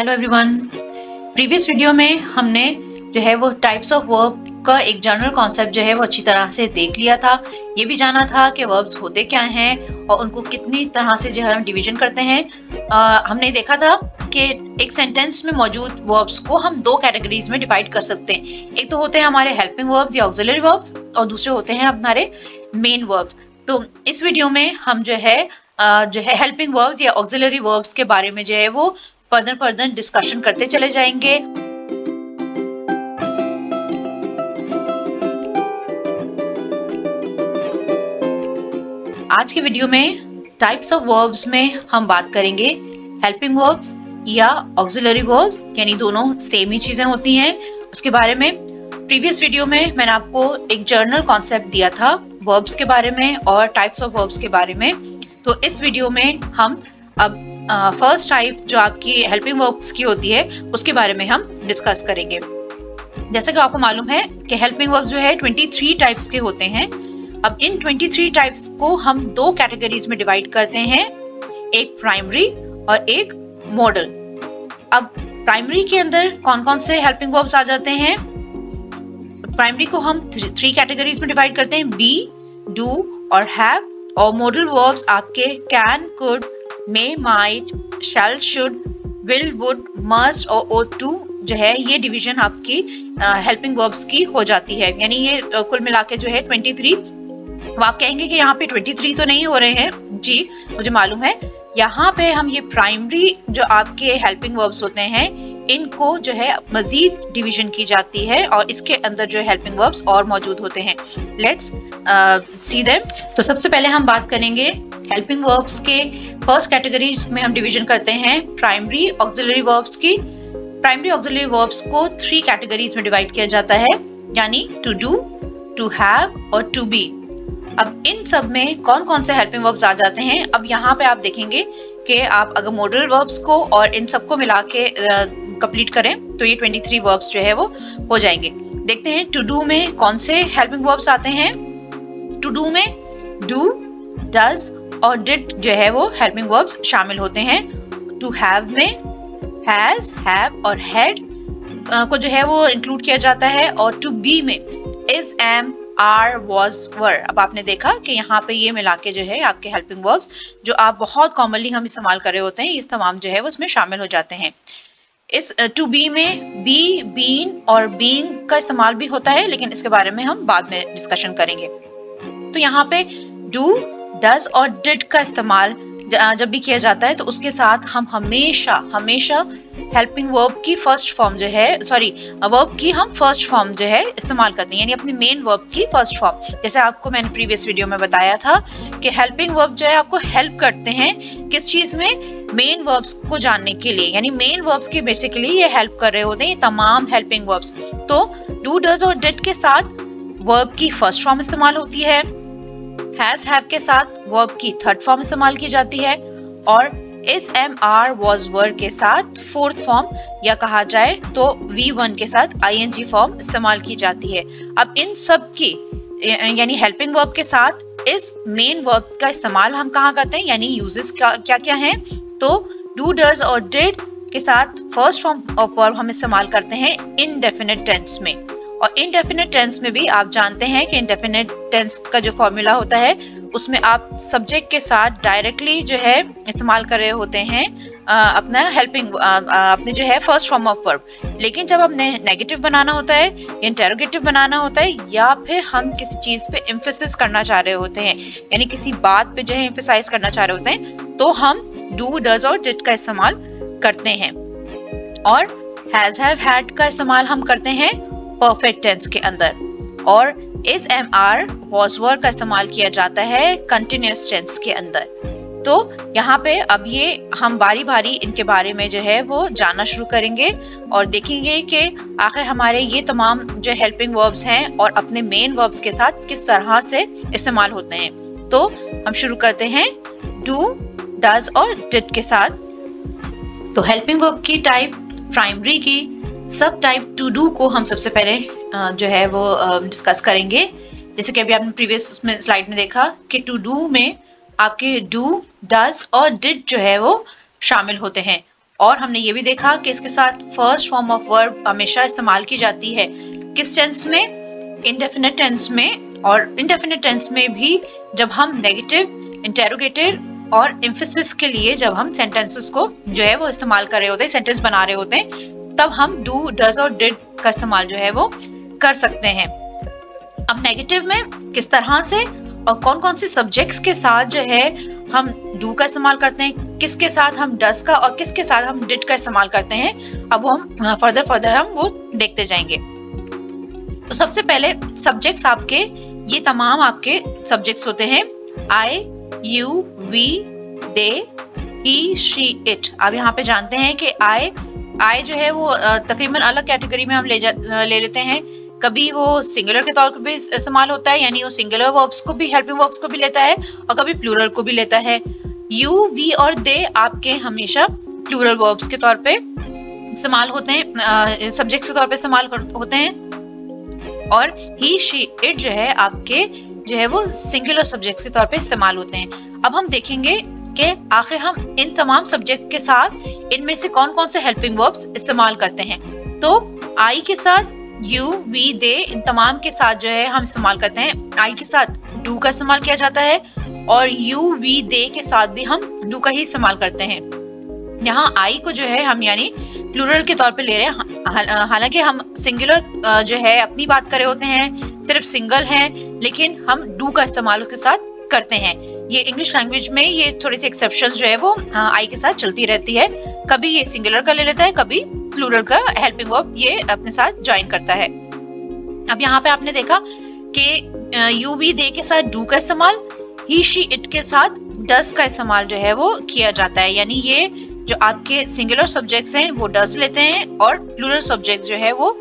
Hello everyone. Previous video में हमने जो है वो टाइप्स ऑफ वर्ब का एक जनरल कॉन्सेप्ट जो है वो अच्छी तरह से देख लिया था। ये भी जाना था कि वर्ब्स होते क्या हैं और उनको कितनी तरह से जो है हम डिवीजन करते हैं। हमने देखा था कि एक सेंटेंस में मौजूद वर्ब्स को हम दो कैटेगरीज में डिवाइड कर सकते हैं। एक तो होते हैं हमारे हेल्पिंग वर्ब्स या ऑक्सिलरी वर्ब्स और दूसरे होते हैं हमारे मेन वर्ब्स। तो इस वीडियो में हम जो है हेल्पिंग वर्ब्स या ऑक्सिलरी वर्ब्स के बारे में जो है वो फर्दर डिस्कशन करते चले जाएंगे। आज के वीडियो में टाइप्स ऑफ वर्ब्स में हम बात करेंगे हेल्पिंग वर्ब्स या ऑक्सिलरी वर्ब्स, यानी दोनों सेम ही चीजें होती हैं उसके बारे में। प्रीवियस वीडियो में मैंने आपको एक जर्नल कॉन्सेप्ट दिया था वर्ब्स के बारे में और टाइप्स ऑफ वर्ब्स के बारे में। तो इस वीडियो में हम अब फर्स्ट टाइप जो आपकी हेल्पिंग वर्ब्स की होती है उसके बारे में हम डिस्कस करेंगे। जैसे कि आपको मालूम है कि हेल्पिंग वर्ब्स जो है 23 टाइप्स के होते हैं। अब इन 23 टाइप्स को हम दो कैटेगरीज में डिवाइड करते हैं, एक प्राइमरी और एक मॉडल। अब प्राइमरी के अंदर कौन कौन से हेल्पिंग वर्ब्स आ जाते हैं? प्राइमरी को हम थ्री कैटेगरीज में डिवाइड करते हैं, बी, डू और हैव। और मॉडल वर्ब्स आपके can, could, may, might, shall, should, will, would, must और ought to जो है ये डिवीजन आपकी हेल्पिंग वर्ब्स की हो जाती है। यानी ये कुल मिला के जो है 23। अब आप कहेंगे कि यहाँ पे 23 तो नहीं हो रहे हैं। जी, मुझे मालूम है। यहाँ पे हम ये प्राइमरी जो आपके हेल्पिंग वर्ब्स होते हैं इनको जो है मजीद डिवीजन की जाती है और इसके अंदर जो हेल्पिंग वर्ब्स और मौजूद होते हैं। Let's see them. तो सबसे पहले हम बात करेंगे हेल्पिंग वर्ब्स के फर्स्ट कैटेगरीज में हम डिवीजन करते हैं प्राइमरी ऑक्सिलरी वर्ब्स की। प्राइमरी ऑक्सिलरी वर्ब्स को 3 कैटेगरीज में डिवाइड किया जाता है, यानी टू डू, टू हैव और टू बी। अब इन सब में कौन कौन से हेल्पिंग वर्ब्स आ जाते हैं? अब यहाँ पे आप देखेंगे कि आप अगर मॉडल वर्ब्स को और इन सबको मिला के कंप्लीट करें तो ये 23 वर्ब्स जो है वो हो जाएंगे। देखते हैं टू डू में कौन से हेल्पिंग वर्ब्स आते हैं। टू डू में डू, डज और डिड जो है वो हेल्पिंग वर्ब्स शामिल होते हैं। टू हैव में हैज, हैव और हैड को जो है वो इंक्लूड किया जाता है। और टू बी में इज, एम, आर, वॉज, वर। अब आपने देखा कि यहाँ पे ये मिला के जो है आपके हेल्पिंग वर्ब्स जो आप बहुत कॉमनली हम इस्तेमाल कर रहे होते हैं इस तमाम जो है वो उसमें शामिल हो जाते हैं। इस टू बी में बी, बीन और बीइंग का इस्तेमाल भी होता है, लेकिन इसके बारे में हम बाद में डिस्कशन करेंगे। तो यहाँ पे डू, डज और डिड का इस्तेमाल जब भी किया जाता है तो उसके साथ हम हमेशा हेल्पिंग वर्ब की फर्स्ट फॉर्म जो है वर्ब की हम फर्स्ट फॉर्म जो है इस्तेमाल करते हैं, यानी अपनी मेन वर्ब की फर्स्ट फॉर्म। जैसे आपको मैंने प्रीवियस वीडियो में बताया था कि हेल्पिंग वर्ब जो है आपको हेल्प करते हैं किस चीज में? मेन वर्ब्स को जानने के लिए, यानी मेन वर्ब्स की बेसिकली ये हेल्प कर रहे होते हैं ये तमाम हेल्पिंग वर्ब्स। तो डू, डज और डिड के साथ वर्ब की फर्स्ट फॉर्म इस्तेमाल होती है, हैज, हैव के साथ वर्ब की थर्ड फॉर्म इस्तेमाल की जाती है और इज, एम, आर, वॉज, वर के साथ फोर्थ फॉर्म या कहा जाए तो V1 के साथ ING फॉर्म इस्तेमाल की जाती है। अब इन सब की यानी हेल्पिंग वर्ब के साथ इस मेन वर्ब का इस्तेमाल हम कहाँ करते हैं, यानी यूजेस क्या क्या हैं? तो डू, डज और डिड के साथ फर्स्ट फॉर्म ऑफ वर्ब हम इस्तेमाल करते हैं इनडेफिनिट टेंस में। और इनडेफिनिट टेंस में भी आप जानते हैं कि इनडेफिनिट टेंस का जो फॉर्मूला होता है उसमें आप सब्जेक्ट के साथ डायरेक्टली जो है इस्तेमाल कर रहे होते हैं अपना हेल्पिंग अपने जो है फर्स्ट फॉर्म ऑफ वर्ब। लेकिन जब हमने नेगेटिव बनाना होता है, इंटरोगेटिव बनाना होता है या फिर हम किसी चीज पे एम्फेसिस करना चाह रहे होते हैं, यानी किसी बात पे जो है एम्फेसाइज करना चाह रहे होते हैं, तो हम डू, डज और डिड का इस्तेमाल करते हैं। और हैज, हैव, हैड का इस्तेमाल हम करते हैं परफेक्ट टेंस के अंदर। और इज, एम, आर, वॉज, वर का इस्तेमाल किया जाता है कंटिन्यूअस टेंस के अंदर। तो यहाँ पे अब ये हम बारी बारी इनके बारे में जो है वो जानना शुरू करेंगे और देखेंगे कि आखिर हमारे ये तमाम जो हेल्पिंग वर्ब्स हैं और अपने मेन वर्ब्स के साथ किस तरह से इस्तेमाल होते हैं। तो हम शुरू करते हैं डू, डज और डिड के साथ। तो हेल्पिंग वर्ब की टाइप प्राइमरी की सब टाइप टू डू को हम सबसे पहले जो है वो डिस्कस करेंगे। जैसे कि अभी आपने प्रीवियस स्लाइड में देखा कि टू डू में आपके डू, डज और डिड जो है वो शामिल होते हैं और हमने ये भी देखा कि इसके साथ फर्स्ट फॉर्म ऑफ वर्ब हमेशा इस्तेमाल की जाती है किस टेंस में, इंडेफिनिट टेंस में। और इंडेफिनिट टेंस में भी जब हम नेगेटिव, इंटेरोगेटिव और एम्फेसिस के लिए जब हम सेंटेंसेस को जो है वो इस्तेमाल कर रहे होते हैं, सेंटेंस बना रहे होते हैं, तब हम डू, डज और डिड का इस्तेमाल जो है वो कर सकते हैं। अब नेगेटिव में किस तरह से और कौन कौन से सब्जेक्ट्स के साथ जो है हम डू का इस्तेमाल करते हैं, किसके साथ हम डज का और किसके साथ हम डिड का इस्तेमाल करते हैं, अब वो हम फर्दर हम वो देखते जाएंगे। तो सबसे पहले सब्जेक्ट्स आपके, ये तमाम आपके सब्जेक्ट्स होते हैं I, you, we, they, he, she, it. आप यहाँ पे जानते हैं कि आई जो है वो तकरीबन अलग कैटेगरी में हम ले लेते हैं। कभी वो सिंगुलर के तौर पर भी इस्तेमाल होता है, यानी वो सिंगुलर वर्ब्स को भी, हेल्पिंग वर्ब्स को भी लेता है, और कभी प्लूरल को भी लेता है। यू, वी और दे आपके हमेशा प्लूरल वर्ब्स के तौर पे इस्तेमाल होते हैं, सब्जेक्ट्स के तौर पे इस्तेमाल होते हैं। और ही, शी, इट जो है आपके जो है वो सिंगुलर सब्जेक्ट्स के तौर पे इस्तेमाल होते हैं। अब हम देखेंगे कि आखिर हम इन तमाम सब्जेक्ट के साथ इनमें से कौन कौन से हेल्पिंग वर्ब्स इस्तेमाल करते हैं। तो आई के साथ, यू, वी, दे, इन तमाम के साथ जो है हम इस्तेमाल करते हैं। आई के साथ डू का इस्तेमाल किया जाता है और यू, वी, दे के साथ भी हम डू का ही इस्तेमाल करते हैं। यहाँ आई को जो है हम यानी प्लूरल के तौर पे ले रहे हैं, हालांकि हम सिंगुलर जो है अपनी बात कर रहे होते हैं, सिर्फ सिंगल है, लेकिन हम डू का इस्तेमाल उसके साथ करते हैं। ये इंग्लिश लैंग्वेज में ये थोड़ी सी एक्सेप्शंस जो है वो आई के साथ चलती रहती है। कभी ये सिंगुलर का ले लेता है, कभी प्लूरल का हेल्पिंग वर्ब ये अपने साथ ज्वाइन करता है। अब यहाँ पे आपने देखा कि यू, वी, दे के साथ डू का इस्तेमाल, ही, शी, इट के साथ डज का इस्तेमाल जो है वो किया जाता है। यानी ये जो आपके सिंगुलर सब्जेक्ट्स हैं वो डज लेते हैं और प्लूरल सब्जेक्ट्स जो है वो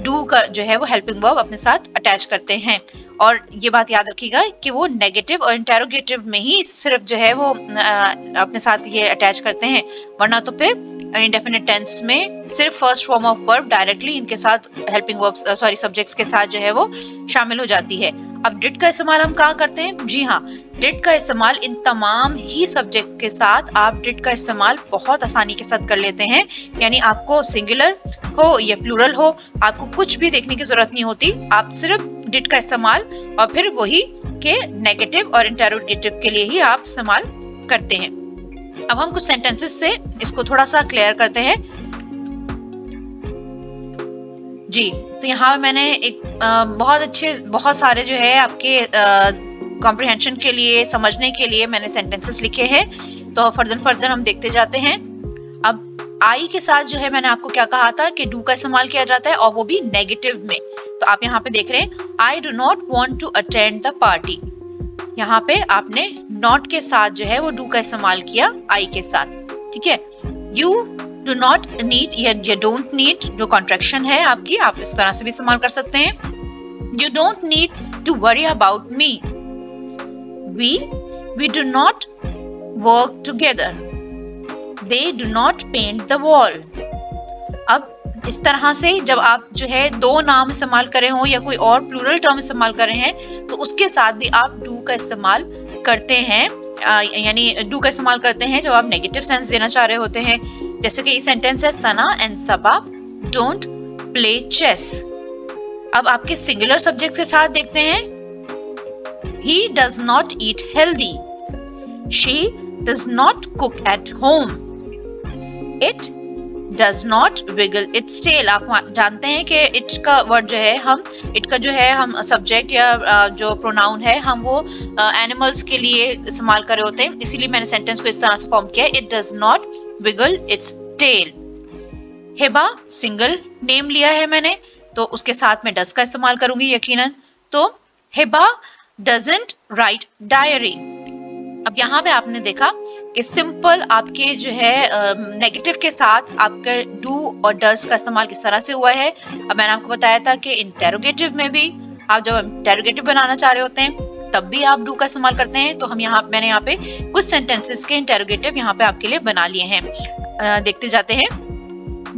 डू का जो है वो हेल्पिंग वर्ब अपने साथ अटैच करते हैं। और ये बात याद रखिएगा कि वो नेगेटिव और इंटेरोगेटिव में ही सिर्फ जो है वो अपने साथ ये अटैच करते हैं, वरना तो फिर इंडेफिनिट टेंस में सिर्फ first form of verb directly इनके साथ हेल्पिंग वर्ब्स सब्जेक्ट्स के साथ जो है वो शामिल हो जाती है। अब डिड का इस्तेमाल हम कहाँ करते हैं? जी हाँ, डिड का इस्तेमाल इन तमाम ही सब्जेक्ट के साथ आप डिड का इस्तेमाल बहुत आसानी के साथ कर लेते हैं। यानी आपको सिंगुलर हो या प्लूरल हो, आपको कुछ भी देखने की जरूरत नहीं होती, आप सिर्फ डिड का इस्तेमाल और फिर वही के नेगेटिव और इंटेरोगेटिव के लिए ही आप इस्तेमाल करते हैं। अब हम कुछ सेंटेंसेस से इसको थोड़ा सा क्लियर करते हैं। जी, तो यहाँ मैंने एक बहुत सारे जो है आपके कॉम्प्रिहेंशन के लिए, समझने के लिए मैंने सेंटेंसेस लिखे हैं। तो फर्दर हम देखते जाते हैं। अब आई के साथ जो है मैंने आपको क्या कहा था कि डू का इस्तेमाल किया जाता है और वो भी नेगेटिव में। तो आप यहाँ पे देख रहे हैं, I do not want to attend the party. यहाँ पे आपने नॉट के साथ जो है वो डू का इस्तेमाल किया आई के साथ, ठीक है। यू डू नॉट नीड या डोंट नीड जो कॉन्ट्रैक्शन है आपकी, आप इस तरह से भी इस्तेमाल कर सकते हैं। You don't need to worry about me. We do not work together. They do not paint the wall. अब इस तरह से जब आप जो है दो नाम इस्तेमाल करे हों या कोई और प्लूरल टर्म इस्तेमाल कर रहे हैं तो उसके साथ भी आप डू का इस्तेमाल करते हैं। यानी डू का इस्तेमाल करते हैं जब आप नेगेटिव सेंस देना चाह रहे होते हैं। जैसे कि ये सेंटेंस है, Sana and Saba don't play chess. अब आपके सिंगुलर सब्जेक्ट के साथ देखते हैं, he does not eat healthy. She does not cook at home. It does not wiggle its tail. आप जानते हैं कि it का वर्ड जो है हम सब्जेक्ट या जो प्रोनाउन है हम वो एनिमल्स के लिए इस्तेमाल कर रहे होते हैं, इसीलिए मैंने सेंटेंस को इस तरह से फॉर्म किया है, it does not wiggle its tail. Hiba single name लिया है मैंने, तो उसके साथ में डज का इस्तेमाल करूंगी यकीनन। तो हिबा doesn't write diary. अब यहाँ पे आपने देखा कि सिंपल आपके जो है नेगेटिव के साथ आपका डू और डज का इस्तेमाल किस तरह से हुआ है। अब मैंने आपको बताया था कि इंटेरोगेटिव में भी आप जब इंटेरोगेटिव बनाना चाह रहे होते हैं तब भी आप डू का इस्तेमाल करते हैं। तो मैंने यहाँ पे कुछ सेंटेंसेस के इंटेरोगेटिव यहाँ पे आपके लिए बना लिए हैं, देखते जाते हैं।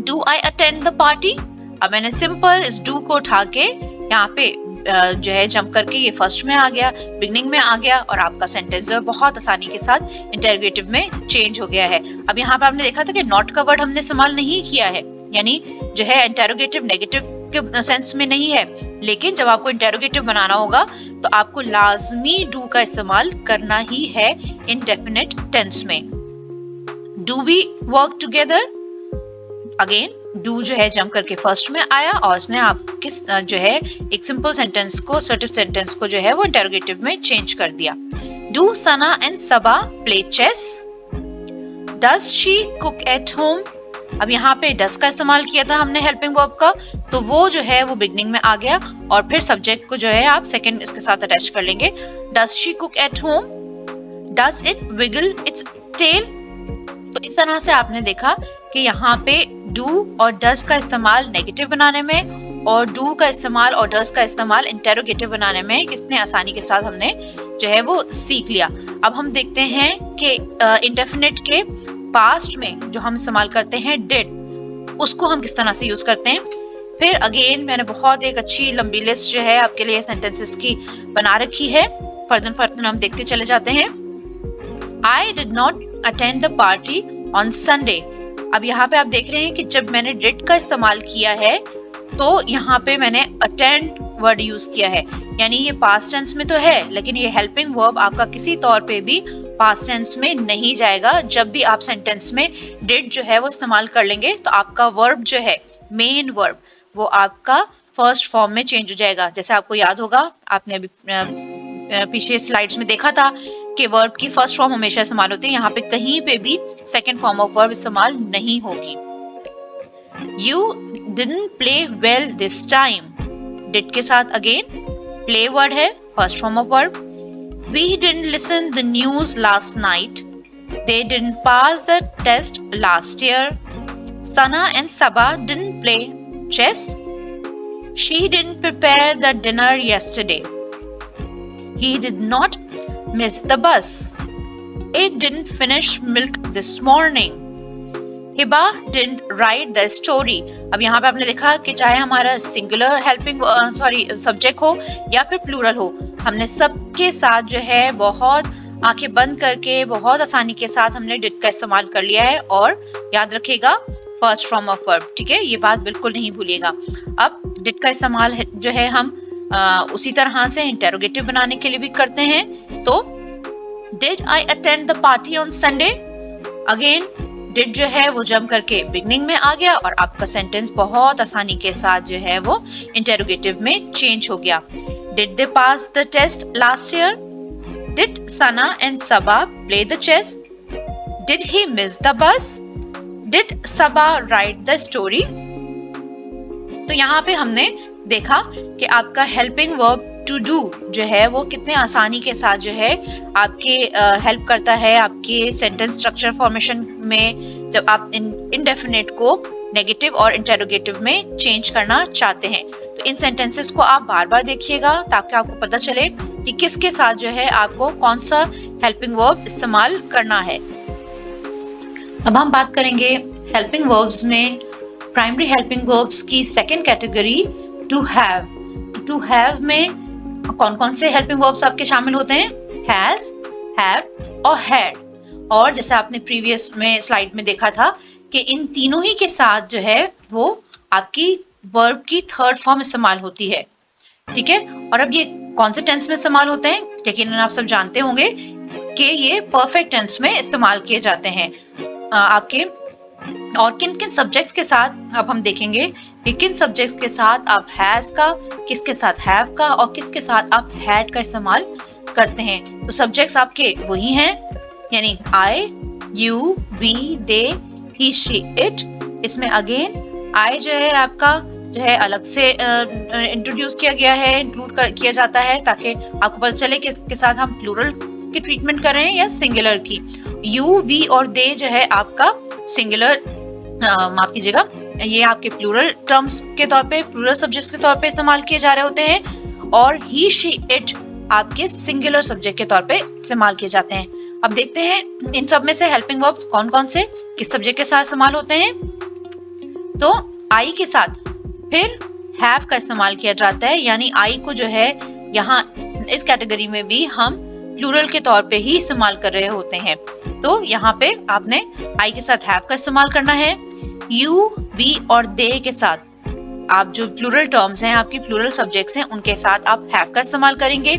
Do I attend the party. अब मैंने सिंपल इस डू को उठा के यहाँ पे जो है जंप करके ये फर्स्ट में आ गया, बिगनिंग में आ गया और आपका सेंटेंस जो है बहुत आसानी के साथ इंटरोगेटिव में चेंज हो गया है। अब यहाँ पे आपने देखा था कि नॉट का वर्ड हमने इस्तेमाल नहीं किया है, यानी जो है इंटरोगेटिव नेगेटिव के सेंस में नहीं है, लेकिन जब आपको इंटरोगेटिव बनाना होगा तो आपको लाजमी डू का इस्तेमाल करना ही है इंडेफिनिट टेंस में। Do we work together, again do जो है जंप करके फर्स्ट में आया और उसने आपके जो है एक सिंपल सेंटेंस को, असर्टिव सेंटेंस को जो है वो इंटरोगेटिव में चेंज कर दिया। Do Sana and Saba play chess, does she cook at home, अब यहाँ पे डस का इस्तेमाल किया था हमने हेल्पिंग वर्ब का, तो वो जो है वो बिगनिंग में आ गया और फिर सब्जेक्ट को जो है आप सेकंड इसके साथ अटैच कर लेंगे। Does she cook at home, does it wiggle its tail. तो इस तरह से आपने देखा कि यहाँ पे डू और डस का इस्तेमाल नेगेटिव बनाने में और डू का इस्तेमाल और डस का इस्तेमाल इंटरोगेटिव बनाने में कितने आसानी के साथ हमने जो है वो सीख लिया। अब हम देखते हैं कि इंडेफिनिट के पास्ट में जो हम इस्तेमाल करते हैं डिड, उसको हम किस तरह से यूज करते हैं। फिर अगेन मैंने बहुत एक अच्छी लंबी लिस्ट जो है आपके लिए सेंटेंसेस की बना रखी है, फर्दन फर्दन हम देखते चले जाते हैं। I did not attend the party on Sunday, अब यहाँ पे आप देख रहे हैं कि जब मैंने did का इस्तेमाल किया है तो यहाँ पे मैंने attend वर्ड यूज किया है, यानी ये पास्ट टेंस में तो है लेकिन ये हेल्पिंग वर्ब आपका किसी तौर पे भी पास्ट टेंस में नहीं जाएगा। जब भी आप सेंटेंस में डिड जो है वो इस्तेमाल कर लेंगे तो आपका वर्ब जो है, मेन वर्ब, वो आपका फर्स्ट फॉर्म में चेंज हो जाएगा। जैसे आपको याद होगा, आपने अभी पीछे स्लाइड्स में देखा था कि वर्ब की फर्स्ट फॉर्म हमेशा इस्तेमाल होती है, यहाँ पे कहीं पे भी सेकेंड फॉर्म ऑफ वर्ब इस्तेमाल नहीं होगी। You didn't play well this time, did के साथ अगेन play वर्ड है, first form of verb. We didn't listen the news last night, they didn't pass the test last year, Sana and Saba didn't play chess, she didn't prepare the dinner yesterday, he did not miss the bus, it didn't finish milk this morning, Hiba didn't write the story। अब यहाँ पे आपने देखा कि चाहे हमारा singular helping subject हो या फिर प्लूरल हो, हमने सबके साथ जो है बहुत आंखें बंद करके बहुत आसानी के साथ हमने डिड का इस्तेमाल कर लिया है। और याद रखिएगा फर्स्ट फॉर्म ऑफ वर्ब, ठीक है, ये बात बिल्कुल नहीं भूलिएगा। अब डिड का इस्तेमाल जो है हम उसी तरह से इंटरोगेटिव बनाने के लिए भी करते हैं। तो did I attend the party on Sunday, again did जो है वो जंप करके बिगनिंग में आ गया और आपका सेंटेंस बहुत आसानी के साथ जो है वो इंटरोगेटिव में चेंज हो गया। Did they pass the test last year, did Sana and Saba play the chess, did he miss the bus, did Saba write the story. तो यहाँ पे हमने देखा कि आपका हेल्पिंग वर्ब टू डू जो है वो कितने आसानी के साथ जो है आपके हेल्प करता है आपके सेंटेंस स्ट्रक्चर फॉर्मेशन में, जब आप इंडेफिनिट को नेगेटिव और इंटरोगेटिव में चेंज करना चाहते हैं। तो इन सेंटेंसेस को आप बार बार देखिएगा ताकि आपको पता चले कि किसके साथ जो है आपको कौन सा हेल्पिंग वर्ब इस्तेमाल करना है। अब हम बात करेंगे हेल्पिंग वर्ब्स में प्राइमरी हेल्पिंग वर्ब्स की second category to have. To have में कौन कौन से हेल्पिंग वर्ब्स आपके शामिल होते हैं? हैज, हैव और हैड। और जैसे आपने प्रीवियस में स्लाइड में देखा था कि इन तीनों ही के साथ जो है वो आपकी वर्ब की थर्ड फॉर्म इस्तेमाल होती है, ठीक है। और अब ये कौन से टेंस में इस्तेमाल होते हैं, लेकिन आप सब जानते होंगे कि ये परफेक्ट टेंस में इस्तेमाल किए जाते हैं आपके। और किन किन सब्जेक्ट्स के साथ अब हम देखेंगे कि किन सब्जेक्ट्स के साथ आप हैज का, किसके साथ हैव का और किसके साथ आप हैड का इस्तेमाल करते हैं। तो सब्जेक्ट्स आपके वही हैं, यानी I, you, we, they, he, she, it. इसमें अगेन आई जो है आपका जो है अलग से इंट्रोड्यूस किया गया है, इंक्लूड किया जाता है ताकि आपको पता चले कि इसके साथ हम प्लूरल की ट्रीटमेंट कर रहे हैं या सिंगुलर की। यू, वी और दे जो है आपका सिंगुलर, माफ कीजिएगा, ये आपके प्लूरल टर्म्स के तौर पे, प्लूरल सब्जेक्ट्स के तौर पे इस्तेमाल किए जा रहे होते हैं। और ही, शी, इट आपके सिंगुलर सब्जेक्ट के तौर पे इस्तेमाल किए जाते हैं। अब देखते हैं इन सब में से हेल्पिंग वर्ब्स कौन कौन से किस सब्जेक्ट के साथ इस्तेमाल होते हैं। तो आई के साथ फिर हैव का इस्तेमाल किया जाता है, यानी आई को जो है यहाँ इस कैटेगरी में भी हम प्लूरल के तौर पे ही इस्तेमाल कर रहे होते हैं। तो यहाँ पे आपने आई के साथ हैव का इस्तेमाल करना है। यू, वी और दे के साथ आप जो प्लूरल टर्म्स हैं, आपकी प्लूरल सब्जेक्ट्स हैं, उनके साथ आप हैव का इस्तेमाल करेंगे।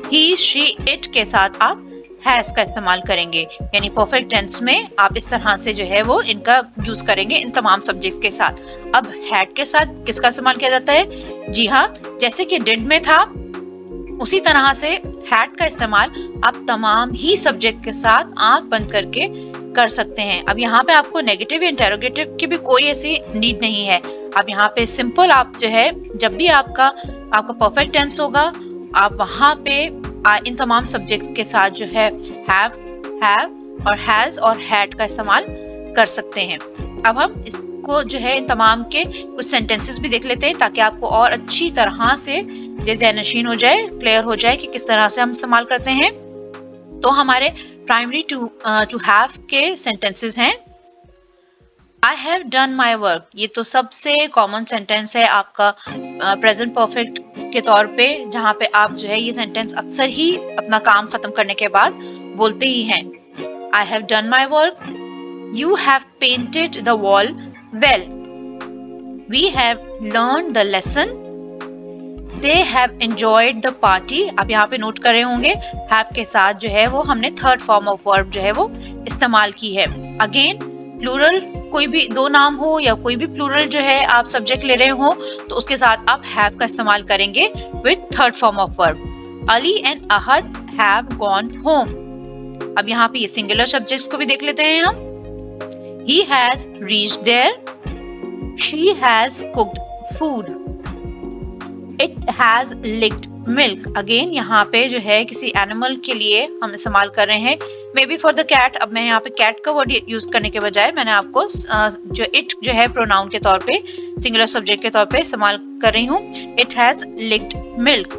ही, शी, इट के साथ आप हैज का इस्तेमाल करेंगे, यानी परफेक्ट टेंस में आप इस तरह से जो है वो इनका यूज करेंगे इन तमाम सब्जेक्ट्स के साथ। अब हैड के साथ किसका इस्तेमाल किया जाता है? जी हाँ, जैसे कि डिड में था उसी तरह से हैड का इस्तेमाल आप तमाम ही सब्जेक्ट के साथ आंख बंद करके कर सकते हैं। अब यहाँ पे आपको नेगेटिव या इंटेरोगेटिव की भी कोई ऐसी नीड नहीं है। अब यहाँ पे सिंपल आप जो है जब भी आपका परफेक्ट टेंस होगा, आप वहां पे इन तमाम सब्जेक्ट्स के साथ जो है हैव और हैज और हैड का इस्तेमाल कर सकते हैं। अब हम इसको जो है इन तमाम के कुछ सेंटेंसेस भी देख लेते हैं ताकि आपको और अच्छी तरह से ज़हनशीन हो जाए, क्लियर हो जाए कि किस तरह से हम इस्तेमाल करते हैं। तो हमारे प्राइमरी टू हैव के सेंटेंसेस हैं। I have done my work, ये तो सबसे कॉमन सेंटेंस है आपका प्रेजेंट परफेक्ट के तौर पे, जहाँ पे आप जो है ये सेंटेंस अक्सर ही अपना काम खत्म करने के बाद बोलते ही हैं। I have done my work, you have painted the wall well, we have learn the lesson, they have enjoyed the party. आप यहाँ पे नोट कर रहे होंगे हैव के साथ जो है वो हमने थर्ड फॉर्म ऑफ वर्ब जो है वो इस्तेमाल की है। अगेन प्लूरल कोई भी दो नाम हो या कोई भी प्लूरल जो है आप सब्जेक्ट ले रहे हो तो उसके साथ आप हैव का इस्तेमाल करेंगे with third form of verb. Ali and Ahad have gone home. अब यहाँ पे ये सिंगुलर सब्जेक्ट्स को भी देख लेते हैं हम। He has reached there, she has cooked food, it has licked milk. Again यहाँ पे जो है किसी एनिमल के लिए हम इस्तेमाल कर रहे हैं, may be for the cat. अब मैं यहाँ पे कैट का वर्ड यूज करने के बजाय मैंने आपको जो इट जो है प्रोनाउन के तौर पे, सिंगुलर सब्जेक्ट के तौर पे इस्तेमाल कर रही हूँ। It has licked milk.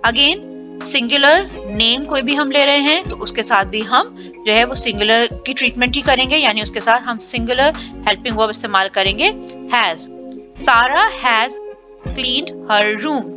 Again singular name कोई भी हम ले रहे हैं तो उसके साथ भी हम जो है वो सिंगुलर की ट्रीटमेंट ही करेंगे, यानी उसके साथ हम सिंगुलर हेल्पिंग वर्ब इस्तेमाल करेंगे, हैज। सारा हैज क्लीन्ड हर रूम।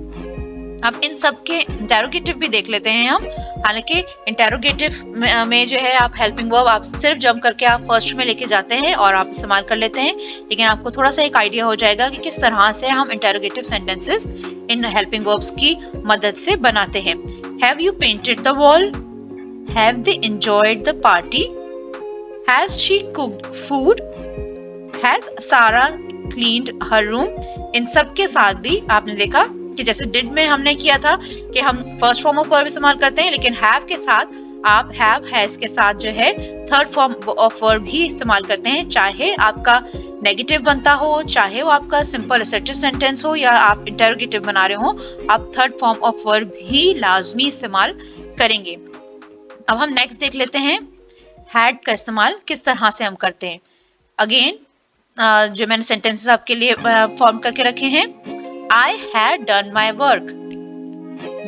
अब इन सब के इंटेरोगेटिव भी देख लेते हैं हम। हालांकि इंटेरोगेटिव में जो है आप हेल्पिंग वर्ब आप सिर्फ जंप करके आप फर्स्ट में लेके जाते हैं और आप इस्तेमाल कर लेते हैं, लेकिन आपको थोड़ा सा एक आइडिया हो जाएगा कि किस तरह से हम interrogative sentences in helping verbs की मदद से बनाते हैं। Have you painted the wall, have they enjoyed the party, has she cooked food, has सारा क्लीन्ड हर रूम। इन सब के साथ भी आपने देखा कि जैसे डिड में हमने किया था कि हम फर्स्ट फॉर्म ऑफ वर्ब इस्तेमाल करते हैं, लेकिन हैव के साथ आप हैव हैज के साथ जो है थर्ड फॉर्म ऑफ वर्ब भी इस्तेमाल करते हैं, चाहे आपका नेगेटिव बनता हो, चाहे वो आपका सिंपल असर्टिव सेंटेंस हो या आप इंटरोगेटिव बना रहे हो, आप थर्ड फॉर्म ऑफ वर्ब ही लाजमी इस्तेमाल करेंगे। अब हम नेक्स्ट देख लेते हैं हैड का इस्तेमाल किस तरह से हम करते हैं। अगेन जो मैंने सेंटेंसेस आपके लिए फॉर्म करके रखे हैं। I had done my work.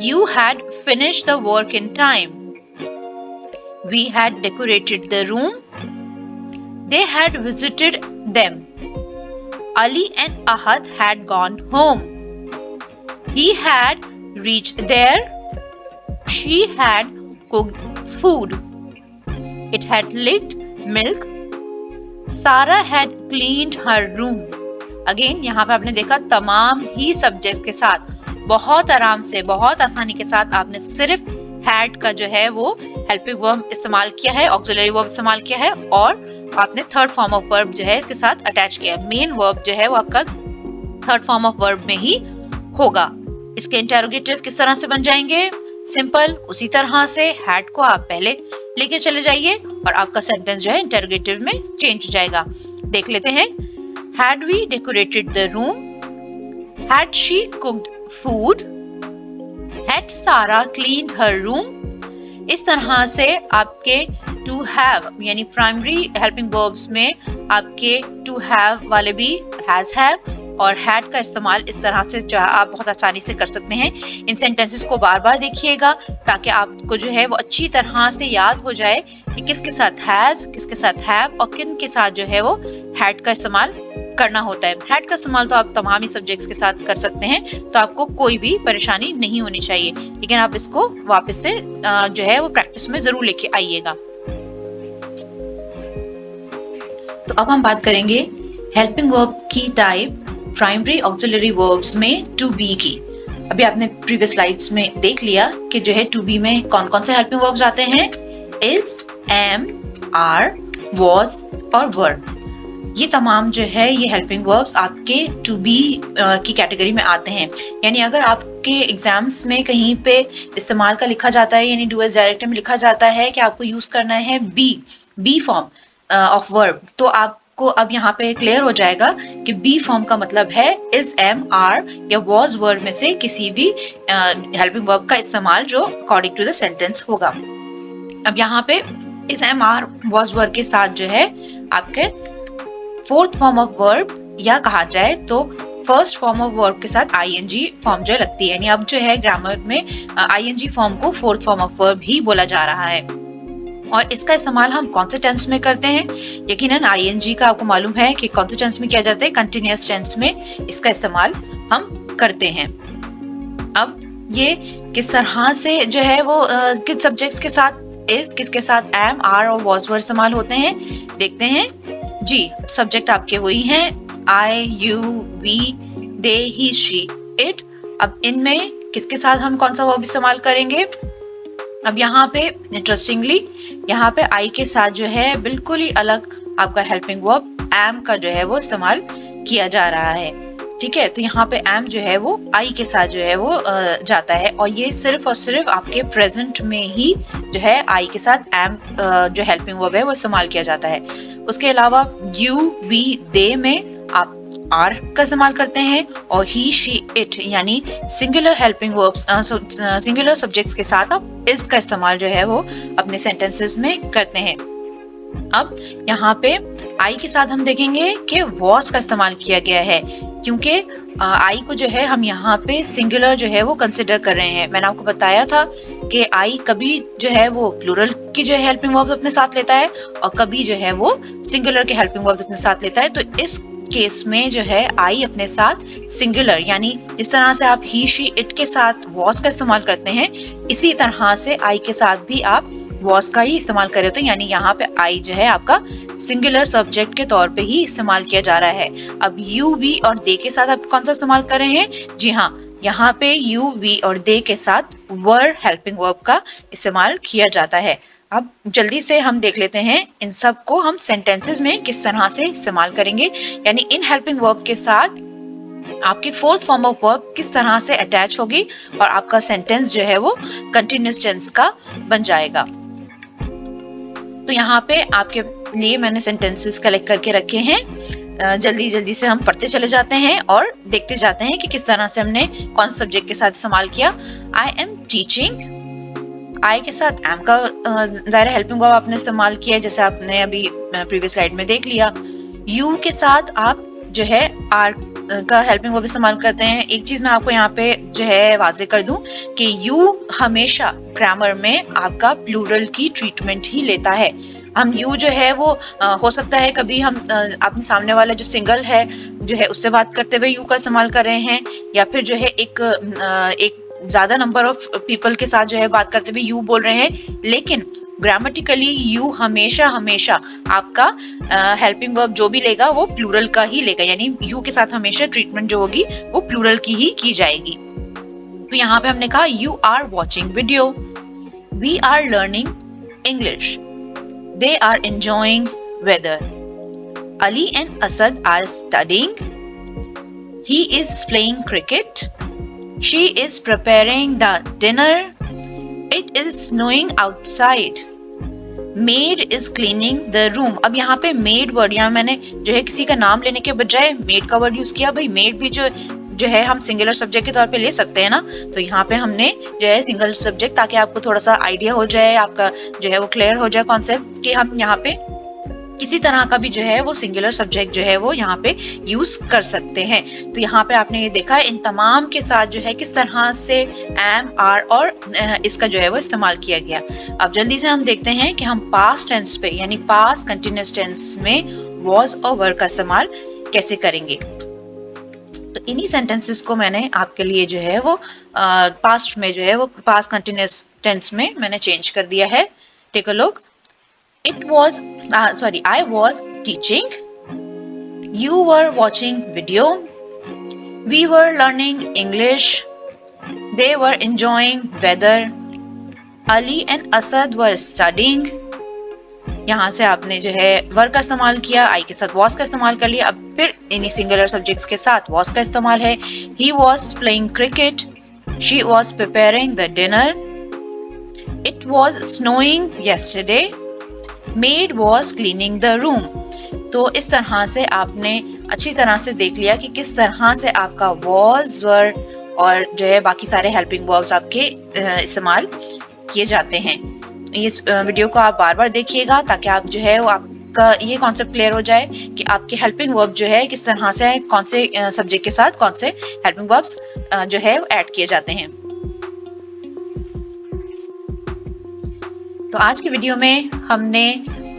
You had finished the work in time. We had decorated the room. They had visited them. Ali and Ahad had gone home. He had reached there. She had cooked food. It had licked milk. Sarah had cleaned her room. Again यहाँ पे आपने देखा तमाम ही subjects के साथ बहुत आराम से, बहुत आसानी के साथ आपने सिर्फ हैड का जो है वो हेल्पिंग वर्ब इस्तेमाल किया है, ऑक्सिलरी वर्ब इस्तेमाल किया है और आपने थर्ड फॉर्म ऑफ वर्ब जो है इसके साथ अटैच किया है। मेन वर्ब जो है वो आपका थर्ड फॉर्म ऑफ वर्ब में ही होगा। इसके इंटेरोगेटिव किस तरह से बन जाएंगे? सिंपल, उसी तरह से हैड को आप पहले लेके चले जाइए और आपका सेंटेंस जो है इंटेरोगेटिव में चेंज हो जाएगा। देख लेते हैं। Had we decorated the room? Had she cooked food? Had Sarah cleaned her room? इस तरह से आपके to have यानी प्राइमरी हेल्पिंग वर्ब्स में आपके to have वाले भी has have और had का इस्तेमाल इस तरह से जो आप बहुत आसानी से कर सकते हैं। इन सेंटेंसेस को बार बार देखिएगा ताकि आपको जो है वो अच्छी तरह से याद हो जाए कि किसके साथ has, किसके साथ have और किन के साथ जो है वो had का इस्तेमाल करना होता है। हैड का इस्तेमाल तो आप तमाम ही सब्जेक्ट्स के साथ कर सकते हैं, तो आपको कोई भी परेशानी नहीं होनी चाहिए, लेकिन आप इसको वापस से जो है वो प्रैक्टिस में जरूर लेके आइएगा। तो अब हम बात करेंगे हेल्पिंग वर्ब की टाइप प्राइमरी ऑक्सिलरी वर्ब्स में टू बी की। अभी आपने प्रीवियस स्लाइड्स में देख लिया कि जो है टू बी में कौन कौन से हेल्पिंग वर्ब्स आते हैं, इज, एम, आर, वॉज और वर। ये तमाम जो है ये हेल्पिंग वर्ब्स आपके टू बी की कैटेगरी में आते हैं। यानी अगर आपके एग्जाम्स में कहीं पे इस्तेमाल का लिखा जाता है, यानी डू एज डायरेक्टिव में लिखा जाता है कि आपको यूज करना है बी फॉर्म ऑफ वर्ब, तो आपको अब यहाँ पे क्लियर हो जाएगा कि बी फॉर्म का मतलब है इज, एम, आर या वॉज वर्ब में से किसी भी हेल्पिंग वर्ब का इस्तेमाल जो अकॉर्डिंग टू द सेंटेंस होगा। अब यहाँ पे is, am, are, was verb के साथ जो है आपके फोर्थ फॉर्म ऑफ वर्ब या कहा जाए तो फर्स्ट फॉर्म ऑफ वर्ब के साथ आईएनजी फॉर्म जो लगती है, यानी अब जो है ग्रामर में आईएनजी फॉर्म को फोर्थ फॉर्म ऑफ वर्ब ही बोला जा रहा है। और इसका इस्तेमाल हम कौन से टेंस में करते हैं? यकीनन आईएनजी का आपको मालूम है कि कौन से टेंस में किया जाता है, कंटिन्यूअस टेंस में इसका इस्तेमाल हम करते हैं। अब ये किस तरह से जो है वो किस सब्जेक्ट्स के साथ इज, किसके साथ एम, आर और वॉज वर्ब इस्तेमाल होते हैं, देखते हैं जी। सब्जेक्ट आपके वही हैं, I, you, we, they, he, she, it. अब इनमें किसके साथ हम कौन सा वर्ब इस्तेमाल करेंगे? अब यहाँ पे इंटरेस्टिंगली यहाँ पे आई के साथ जो है बिल्कुल ही अलग आपका हेल्पिंग वर्ब एम का जो है वो इस्तेमाल किया जा रहा है। ठीक है, तो यहाँ पे एम जो है वो आई के साथ जो है वो जाता है, और ये सिर्फ और सिर्फ आपके प्रेजेंट में ही जो है आई के साथ एम जो हेल्पिंग वर्ब है वो इस्तेमाल किया जाता है। उसके अलावा यू, वी, दे में आप आर का इस्तेमाल करते हैं, और ही, शी, इट यानी singular helping verbs singular subjects के साथ आप इस का इस्तेमाल जो है वो अपने सेंटेंसेस में करते हैं। अब यहाँ पे आई के साथ हम देखेंगे कि वॉज का इस्तेमाल किया गया है, क्योंकि आई को जो है हम यहाँ पे सिंगुलर जो है वो कंसिडर कर रहे हैं। मैंने आपको बताया था कि आई कभी जो है वो प्लूरल की जो है हेल्पिंग वर्ब अपने साथ लेता है, और कभी जो है वो सिंगुलर के हेल्पिंग वर्ब अपने साथ लेता है। तो इस केस में जो है आई अपने साथ सिंगुलर, यानी जिस तरह से आप ही, शी, इट के साथ वॉज का इस्तेमाल करते हैं, इसी तरह से आई के साथ भी आप वॉज का ही इस्तेमाल कर रहे होते हैं। यानी यहाँ पे आई जो है आपका सिंगुलर सब्जेक्ट के तौर पे ही इस्तेमाल किया जा रहा है। अब यू, वी और दे के साथ आप कौन सा इस्तेमाल कर रहे हैं? जी हाँ, यहाँ पे यू, वी और दे के साथ वर हेल्पिंग वर्ब का इस्तेमाल किया जाता है। अब जल्दी से हम देख लेते हैं इन सब को हम सेंटेंसेस में किस तरह से इस्तेमाल करेंगे, यानी इन हेल्पिंग वर्ब के साथ आपकी फोर्थ फॉर्म ऑफ वर्ब किस तरह से अटैच होगी और आपका सेंटेंस जो है वो कंटिन्यूअस टेंस का बन जाएगा। तो यहाँ पे आपके लिए मैंने सेंटेंसेस कलेक्ट करके रखे हैं। जल्दी जल्दी से हम पढ़ते चले जाते हैं और देखते जाते हैं कि किस तरह से हमने कौन से सब्जेक्ट के साथ इस्तेमाल किया। आई एम टीचिंग, आई के साथ एम का ज़ाहिर हेल्पिंग वर्ब आपने इस्तेमाल किया, जैसे आपने अभी प्रीवियस स्लाइड में देख लिया। यू के साथ आप जो है आर का हेल्पिंग वर्ब इस्तेमाल करते हैं। एक चीज मैं आपको यहाँ पे जो है वाजे कर दूं कि यू हमेशा ग्रामर में आपका प्लूरल की ट्रीटमेंट ही लेता है। हम यू जो है वो हो सकता है कभी हम अपने सामने वाला जो सिंगल है जो है उससे बात करते हुए यू का इस्तेमाल कर रहे हैं, या फिर जो है एक ज्यादा नंबर ऑफ पीपल के साथ जो है बात करते हुए यू बोल रहे हैं, लेकिन ग्रामेटिकली यू हमेशा हमेशा आपका हेल्पिंग वर्ब जो भी लेगा वो प्लूरल का ही लेगा, यानी यू के साथ हमेशा ट्रीटमेंट जो होगी वो प्लूरल की ही की जाएगी। तो यहाँ पे हमने कहा you are watching video, we are learning English, they are enjoying weather, Ali and Asad are studying, he is playing cricket, she is preparing the dinner, it is snowing outside, maid is cleaning the room। अब यहाँ पे maid word, यहाँ मैंने जो है किसी का नाम लेने के बजाय maid का वर्ड यूज किया। भाई maid भी जो है हम सिंगुलर सब्जेक्ट के तौर पे ले सकते हैं ना, तो यहाँ पे हमने जो है सिंगल सब्जेक्ट, ताकि आपको थोड़ा सा आइडिया हो जाए, आपका जो है वो क्लियर हो जाए कॉन्सेप्ट कि हम यहाँ पे किसी तरह का भी जो है वो सिंगुलर सब्जेक्ट जो है वो यहाँ पे यूज कर सकते हैं। तो यहाँ पे आपने ये देखा इन तमाम के साथ जो है किस तरह से एम, आर और इसका जो है वो इस्तेमाल किया गया। अब जल्दी से हम देखते हैं कि हम पास्ट टेंस पे यानी पास्ट कंटिन्यूअस टेंस में वॉज और वर का इस्तेमाल कैसे करेंगे। तो इन्हीं सेंटेंसेस को मैंने आपके लिए जो है वो पास्ट में जो है वो पास्ट कंटिन्यूअस टेंस में मैंने चेंज कर दिया है। Take a look. It was I was teaching, you were watching video, we were learning English, they were enjoying weather, Ali and Asad were studying। यहाँ से आपने जो है वर का इस्तेमाल किया, आई के साथ वॉज का इस्तेमाल कर लिया। अब फिर इन्हीं सिंगुलर सब्जेक्ट्स के साथ वॉज का इस्तेमाल है। He was playing cricket, she was preparing the dinner, it was snowing yesterday, maid was cleaning the room। तो इस तरह से आपने अच्छी तरह से देख लिया कि किस तरह से आपका was, were और जो है बाकी सारे हेल्पिंग वर्ब्स आपके इस्तेमाल किए जाते हैं। इस वीडियो को आप बार बार देखिएगा ताकि आप जो है वो आपका ये कॉन्सेप्ट क्लियर हो जाए कि आपके हेल्पिंग वर्ब जो है किस तरह से कौन से सब्जेक्ट के साथ कौन से हेल्पिंग वर्ब्स जो है ऐड किए जाते हैं। तो आज की वीडियो में हमने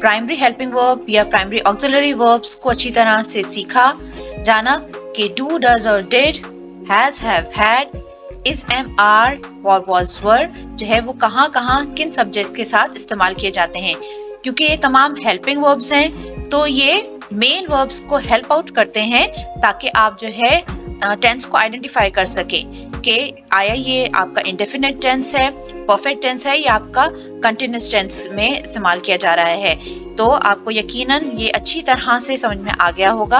प्राइमरी हेल्पिंग वर्ब या प्राइमरी ऑक्सिलरी वर्ब्स को अच्छी तरह से सीखा, जाना कि डू, डज और did, has, have, had, is, am, are, was, were जो है वो कहाँ किन सब्जेक्ट्स के साथ इस्तेमाल किए जाते हैं। क्योंकि ये तमाम हेल्पिंग वर्ब्स हैं तो ये मेन वर्ब्स को हेल्प आउट करते हैं ताकि आप जो है टेंस को आइडेंटिफाई कर सके कि आया ये आपका इंडेफिनिट टेंस है, परफेक्ट टेंस है या आपका कंटिन्यूअस टेंस में इस्तेमाल किया जा रहा है। तो आपको यकीनन ये अच्छी तरह से समझ में आ गया होगा।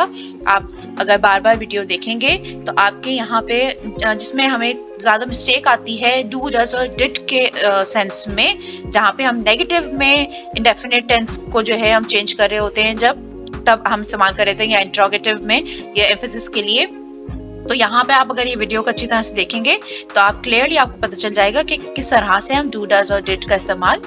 आप अगर बार बार वीडियो देखेंगे तो आपके यहाँ पे जिसमें हमें ज़्यादा मिस्टेक आती है डू, डज और डिड के सेंस में, जहाँ पे हम नेगेटिव में इंडेफिनिट टेंस को जो है हम चेंज कर रहे होते हैं तब हम इस्तेमाल कर रहे थे, या इंट्रोगेटिव में या एम्फेसिस के लिए। तो यहाँ पे आप अगर ये वीडियो को अच्छी तरह से देखेंगे तो आप क्लियरली आपको पता चल जाएगा कि किस तरह से हम डू, डज और डिड का इस्तेमाल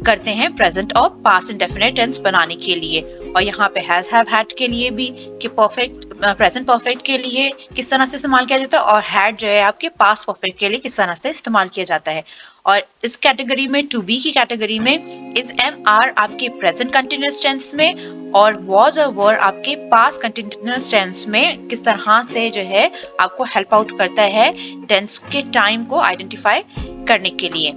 करते हैं प्रेजेंट और पास्ट इंडेफिनिट टेंस बनाने के लिए। और यहाँ पे हैज, हैव, हैड के लिए भी कि परफेक्ट प्रेजेंट परफेक्ट के लिए किस तरह से इस्तेमाल किया जाता है, और हैड जो है आपके पास्ट परफेक्ट के लिए किस तरह से इस्तेमाल किया जाता है। और इस कैटेगरी में टू बी की कैटेगरी में इज, एम, आर आपके प्रेजेंट कंटिन्यूअस टेंस में और was और were आपके पास्ट कंटिन्यूअस टेंस में किस तरह से जो है आपको हेल्प आउट करता है टेंस के टाइम को आइडेंटिफाई करने के लिए।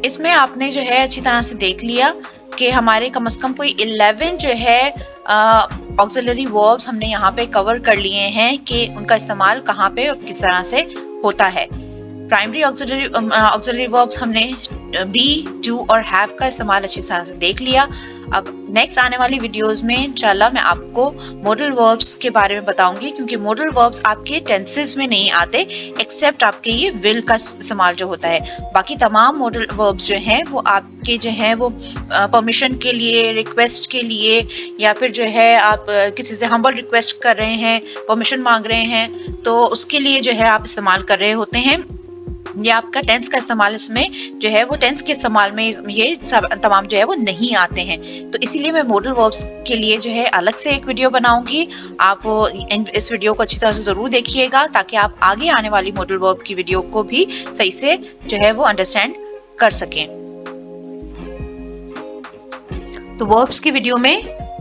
इसमें आपने जो है अच्छी तरह से देख लिया कि हमारे कम से कम कोई 11 जो है ऑक्सिलरी वर्ब्स हमने यहाँ पे कवर कर लिए हैं कि उनका इस्तेमाल कहाँ पे और किस तरह से होता है। प्राइमरी ऑक्सिलरी वर्ब्स हमने बी, डू और हैव का इस्तेमाल अच्छी तरह से देख लिया। अब नेक्स्ट आने वाली वीडियोस में इंशाल्लाह मैं आपको मॉडल वर्ब्स के बारे में बताऊंगी, क्योंकि मॉडल वर्ब्स आपके टेंसेस में नहीं आते एक्सेप्ट आपके ये विल का इस्तेमाल जो होता है। बाकी तमाम मॉडल वर्ब्स जो हैं वो आपके जो हैं वो परमिशन के लिए, रिक्वेस्ट के लिए, या फिर जो है आप किसी से हम्बल रिक्वेस्ट कर रहे हैं, परमिशन मांग रहे हैं, तो उसके लिए जो है आप इस्तेमाल कर रहे होते हैं। ये आपका टेंस का इस्तेमाल इसमें जो है वो टेंस के इस्तेमाल में ये सब तमाम जो है वो नहीं आते हैं। तो इसीलिए मैं मॉडल वर्ब्स के लिए जो है अलग से एक वीडियो बनाऊंगी। आप इस वीडियो को अच्छी तरह से जरूर देखिएगा ताकि आप आगे आने वाली मॉडल वर्ब की वीडियो को भी सही से जो है वो अंडरस्टैंड कर सकें। तो वर्ब्स की वीडियो में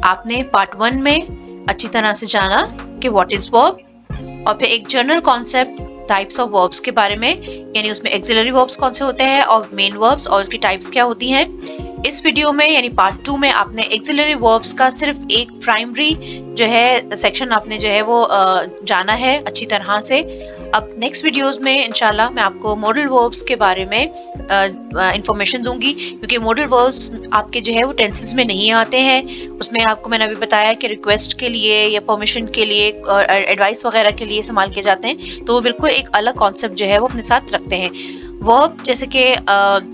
आपने पार्ट 1 में अच्छी तरह से जाना कि व्हाट इज वर्ब, और फिर एक general concept types of verbs के बारे में, यानी उसमें एक्सिलरी वर्ब्स कौन से होते हैं और मेन वर्ब्स और उसकी टाइप्स क्या होती हैं। इस वीडियो में यानी पार्ट 2 में आपने एक्सिलरी वर्ब्स का सिर्फ एक प्राइमरी जो है सेक्शन आपने जो है वो जाना है अच्छी तरह से। अब नेक्स्ट वीडियोस में इंशाल्लाह मैं आपको मॉडल वर्ब्स के बारे में इंफॉर्मेशन दूंगी, क्योंकि मॉडल वर्ब्स आपके जो है वो टेंसेस में नहीं आते हैं। उसमें आपको मैंने अभी बताया कि रिक्वेस्ट के लिए या परमिशन के लिए और एडवाइस वगैरह के लिए इस्तेमाल किए जाते हैं, तो वो बिल्कुल एक अलग कॉन्सेप्ट जो है वो अपने साथ रखते हैं। वर्ब जैसे कि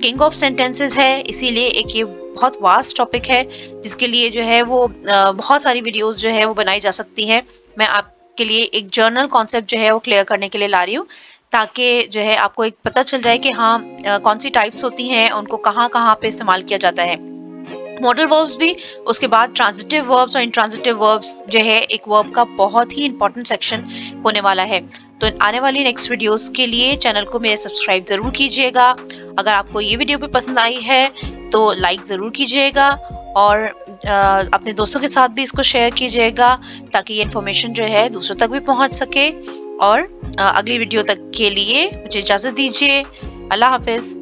किंग ऑफ सेंटेंसेस है, इसीलिए एक ये बहुत वास्ट टॉपिक है जिसके लिए जो है वो बहुत सारी वीडियोस जो है वो बनाई जा सकती हैं। मैं आपके लिए एक जर्नल कॉन्सेप्ट जो है वो क्लियर करने के लिए ला रही हूँ, ताकि जो है आपको एक पता चल जाए कि हाँ कौन सी टाइप्स होती हैं, उनको कहाँ कहाँ पे इस्तेमाल किया जाता है। मॉडल वर्ब्स भी, उसके बाद ट्रांजिटिव वर्ब्स और इंट्रांजिटिव वर्ब्स जो है एक वर्ब का बहुत ही इंपॉर्टेंट सेक्शन होने वाला है। तो आने वाली नेक्स्ट वीडियोस के लिए चैनल को मेरे सब्सक्राइब जरूर कीजिएगा। अगर आपको ये वीडियो भी पसंद आई है तो लाइक जरूर कीजिएगा और अपने दोस्तों के साथ भी इसको शेयर कीजिएगा ताकि ये इन्फॉर्मेशन जो है दूसरों तक भी पहुंच सके। और अगली वीडियो तक के लिए मुझे इजाजत दीजिए। अल्लाह हाफिज।